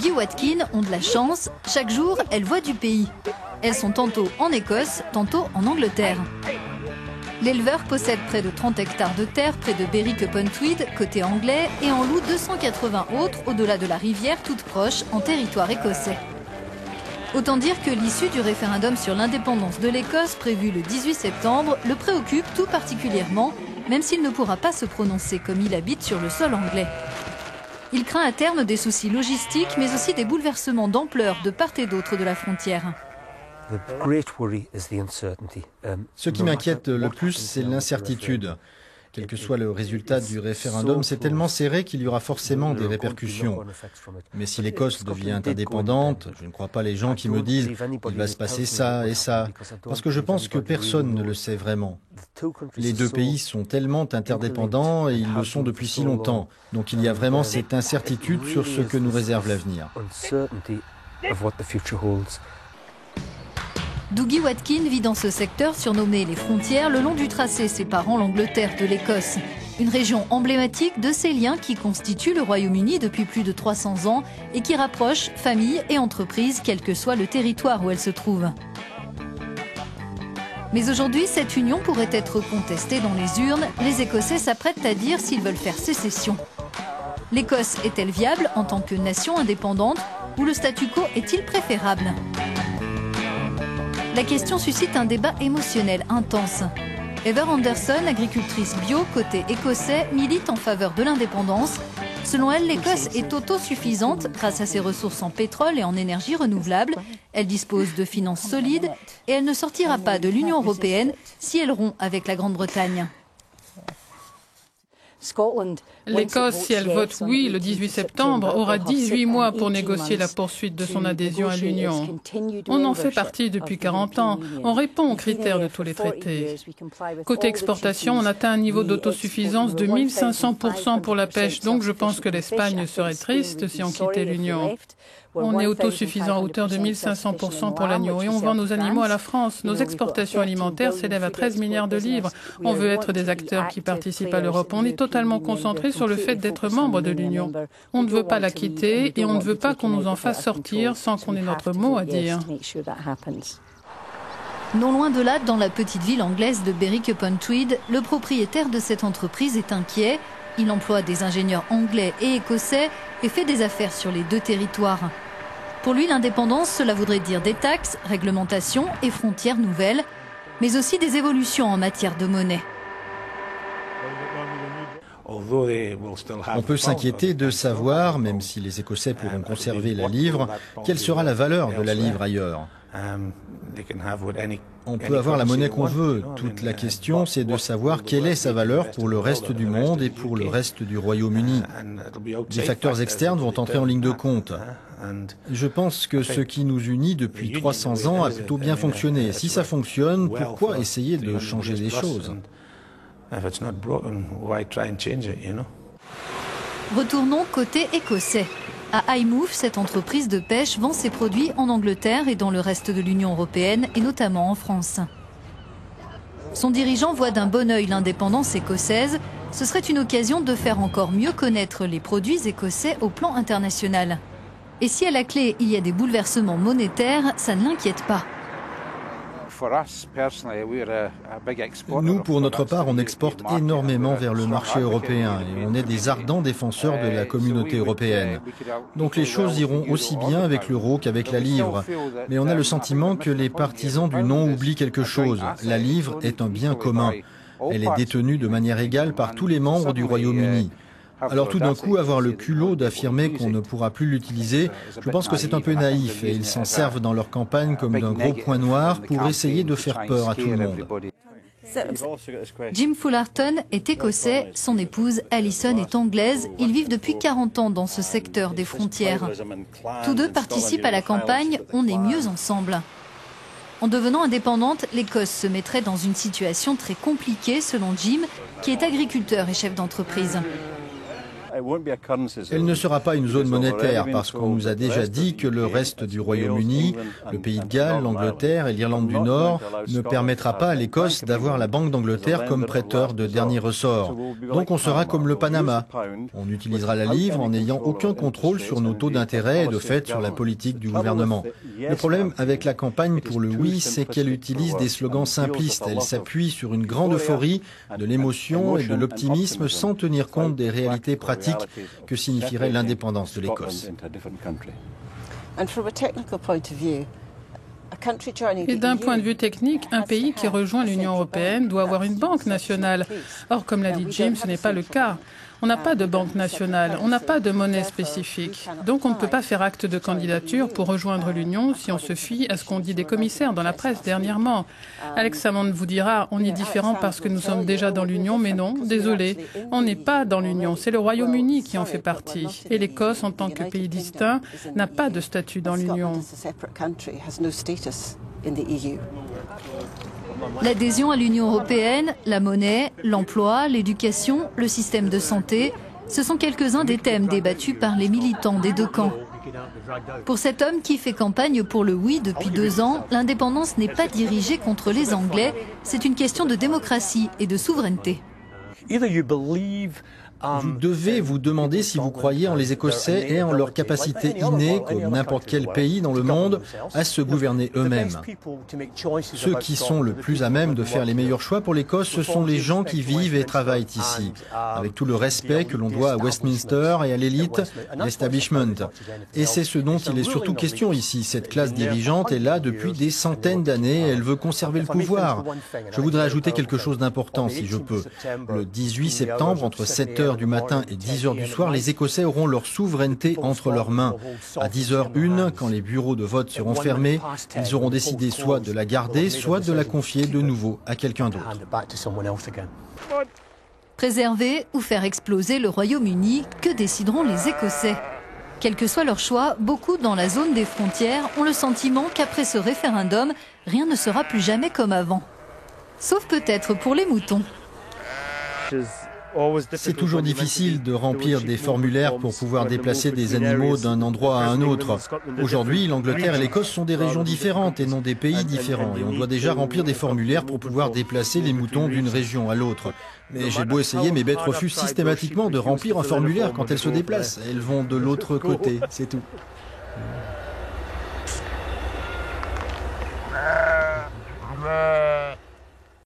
Dougie Watkin ont de la chance, chaque jour elles voient du pays. Elles sont tantôt en Écosse, tantôt en Angleterre. L'éleveur possède près de 30 hectares de terre près de Berwick-upon-Tweed, côté anglais, et en loue 280 autres au-delà de la rivière toute proche, en territoire écossais. Autant dire que l'issue du référendum sur l'indépendance de l'Écosse, prévu le 18 septembre, le préoccupe tout particulièrement, même s'il ne pourra pas se prononcer comme il habite sur le sol anglais. Il craint à terme des soucis logistiques, mais aussi des bouleversements d'ampleur de part et d'autre de la frontière. Ce qui m'inquiète le plus, c'est l'incertitude. Quel que soit le résultat du référendum, c'est tellement serré qu'il y aura forcément des répercussions. Mais si l'Écosse devient indépendante, je ne crois pas les gens qui me disent « il va se passer ça et ça », parce que je pense que personne ne le sait vraiment. Les deux pays sont tellement interdépendants et ils le sont depuis si longtemps. Donc il y a vraiment cette incertitude sur ce que nous réserve l'avenir. Dougie Watkin vit dans ce secteur surnommé les frontières, le long du tracé séparant l'Angleterre de l'Écosse. Une région emblématique de ces liens qui constituent le Royaume-Uni depuis plus de 300 ans et qui rapprochent familles et entreprises, quel que soit le territoire où elles se trouvent. Mais aujourd'hui, cette union pourrait être contestée dans les urnes. Les Écossais s'apprêtent à dire s'ils veulent faire sécession. L'Écosse est-elle viable en tant que nation indépendante ou le statu quo est-il préférable ? La question suscite un débat émotionnel intense. Heather Anderson, agricultrice bio côté écossais, milite en faveur de l'indépendance. Selon elle, l'Écosse est autosuffisante grâce à ses ressources en pétrole et en énergie renouvelable. Elle dispose de finances solides et elle ne sortira pas de l'Union européenne si elle rompt avec la Grande-Bretagne. L'Écosse, si elle vote oui le 18 septembre, aura 18 mois pour négocier la poursuite de son adhésion à l'Union. On en fait partie depuis 40 ans. On répond aux critères de tous les traités. Côté exportation, on atteint un niveau d'autosuffisance de 1500% pour la pêche. Donc je pense que l'Espagne serait triste si on quittait l'Union. On est autosuffisant à hauteur de 1500% pour l'agneau et on vend nos animaux à la France. Nos exportations alimentaires s'élèvent à 13 milliards de livres. On veut être des acteurs qui participent à l'Europe. On est totalement concentré sur le fait d'être membre de l'Union. On ne veut pas la quitter et on ne veut pas qu'on nous en fasse sortir sans qu'on ait notre mot à dire. Non loin de là, dans la petite ville anglaise de Berwick-upon-Tweed, le propriétaire de cette entreprise est inquiet. Il emploie des ingénieurs anglais et écossais et fait des affaires sur les deux territoires. Pour lui, l'indépendance, cela voudrait dire des taxes, réglementations et frontières nouvelles, mais aussi des évolutions en matière de monnaie. On peut s'inquiéter de savoir, même si les Écossais pourront conserver la livre, quelle sera la valeur de la livre ailleurs. On peut avoir la monnaie qu'on veut. Toute la question, c'est de savoir quelle est sa valeur pour le reste du monde et pour le reste du Royaume-Uni. Des facteurs externes vont entrer en ligne de compte. Je pense que ce qui nous unit depuis 300 ans a plutôt bien fonctionné. Si ça fonctionne, pourquoi essayer de changer les choses ? Retournons côté écossais. À Eyemouth, cette entreprise de pêche vend ses produits en Angleterre et dans le reste de l'Union européenne et notamment en France. Son dirigeant voit d'un bon œil l'indépendance écossaise. Ce serait une occasion de faire encore mieux connaître les produits écossais au plan international. Et si à la clé il y a des bouleversements monétaires, ça ne l'inquiète pas. Nous, pour notre part, on exporte énormément vers le marché européen et on est des ardents défenseurs de la communauté européenne. Donc les choses iront aussi bien avec l'euro qu'avec la livre. Mais on a le sentiment que les partisans du non oublient quelque chose. La livre est un bien commun. Elle est détenue de manière égale par tous les membres du Royaume-Uni. Alors tout d'un coup, avoir le culot d'affirmer qu'on ne pourra plus l'utiliser, je pense que c'est un peu naïf et ils s'en servent dans leur campagne comme d'un gros point noir pour essayer de faire peur à tout le monde. Jim Fullarton est écossais, son épouse Alison est anglaise. Ils vivent depuis 40 ans dans ce secteur des frontières. Tous deux participent à la campagne « On est mieux ensemble ». En devenant indépendante, l'Écosse se mettrait dans une situation très compliquée selon Jim, qui est agriculteur et chef d'entreprise. Elle ne sera pas une zone monétaire parce qu'on nous a déjà dit que le reste du Royaume-Uni, le Pays de Galles, l'Angleterre et l'Irlande du Nord ne permettra pas à l'Écosse d'avoir la Banque d'Angleterre comme prêteur de dernier ressort. Donc on sera comme le Panama. On utilisera la livre en n'ayant aucun contrôle sur nos taux d'intérêt et de fait sur la politique du gouvernement. Le problème avec la campagne pour le oui, c'est qu'elle utilise des slogans simplistes. Elle s'appuie sur une grande euphorie, de l'émotion et de l'optimisme sans tenir compte des réalités pratiques que signifierait l'indépendance de l'Écosse. Et d'un point de vue technique, un pays qui rejoint l'Union européenne doit avoir une banque nationale. Or, comme l'a dit Jim, ce n'est pas le cas. On n'a pas de banque nationale, on n'a pas de monnaie spécifique. Donc on ne peut pas faire acte de candidature pour rejoindre l'Union si on se fie à ce qu'ont dit des commissaires dans la presse dernièrement. Alex Salmond vous dira, on est différent parce que nous sommes déjà dans l'Union, mais non, désolé, on n'est pas dans l'Union, c'est le Royaume-Uni qui en fait partie. Et l'Écosse, en tant que pays distinct, n'a pas de statut dans l'Union. L'adhésion à l'Union européenne, la monnaie, l'emploi, l'éducation, le système de santé, ce sont quelques-uns des thèmes débattus par les militants des deux camps. Pour cet homme qui fait campagne pour le oui depuis 2 ans, l'indépendance n'est pas dirigée contre les Anglais, c'est une question de démocratie et de souveraineté. Vous devez vous demander si vous croyez en les Écossais et en leur capacité innée, comme n'importe quel pays dans le monde, à se gouverner eux-mêmes. Ceux qui sont le plus à même de faire les meilleurs choix pour l'Écosse, ce sont les gens qui vivent et travaillent ici, avec tout le respect que l'on doit à Westminster et à l'élite, l'establishment. Et c'est ce dont il est surtout question ici. Cette classe dirigeante est là depuis des centaines d'années et elle veut conserver le pouvoir. Je voudrais ajouter quelque chose d'important, si je peux. Le 18 septembre, entre 7h du matin et 10h du soir, les Écossais auront leur souveraineté entre leurs mains. À 10h01, quand les bureaux de vote seront fermés, ils auront décidé soit de la garder, soit de la confier de nouveau à quelqu'un d'autre. Préserver ou faire exploser le Royaume-Uni, que décideront les Écossais? Quel que soit leur choix, beaucoup dans la zone des frontières ont le sentiment qu'après ce référendum, rien ne sera plus jamais comme avant. Sauf peut-être pour les moutons. C'est toujours difficile de remplir des formulaires pour pouvoir déplacer des animaux d'un endroit à un autre. Aujourd'hui, l'Angleterre et l'Écosse sont des régions différentes et non des pays différents. Et on doit déjà remplir des formulaires pour pouvoir déplacer les moutons d'une région à l'autre. Mais j'ai beau essayer, mes bêtes refusent systématiquement de remplir un formulaire quand elles se déplacent. Elles vont de l'autre côté, c'est tout.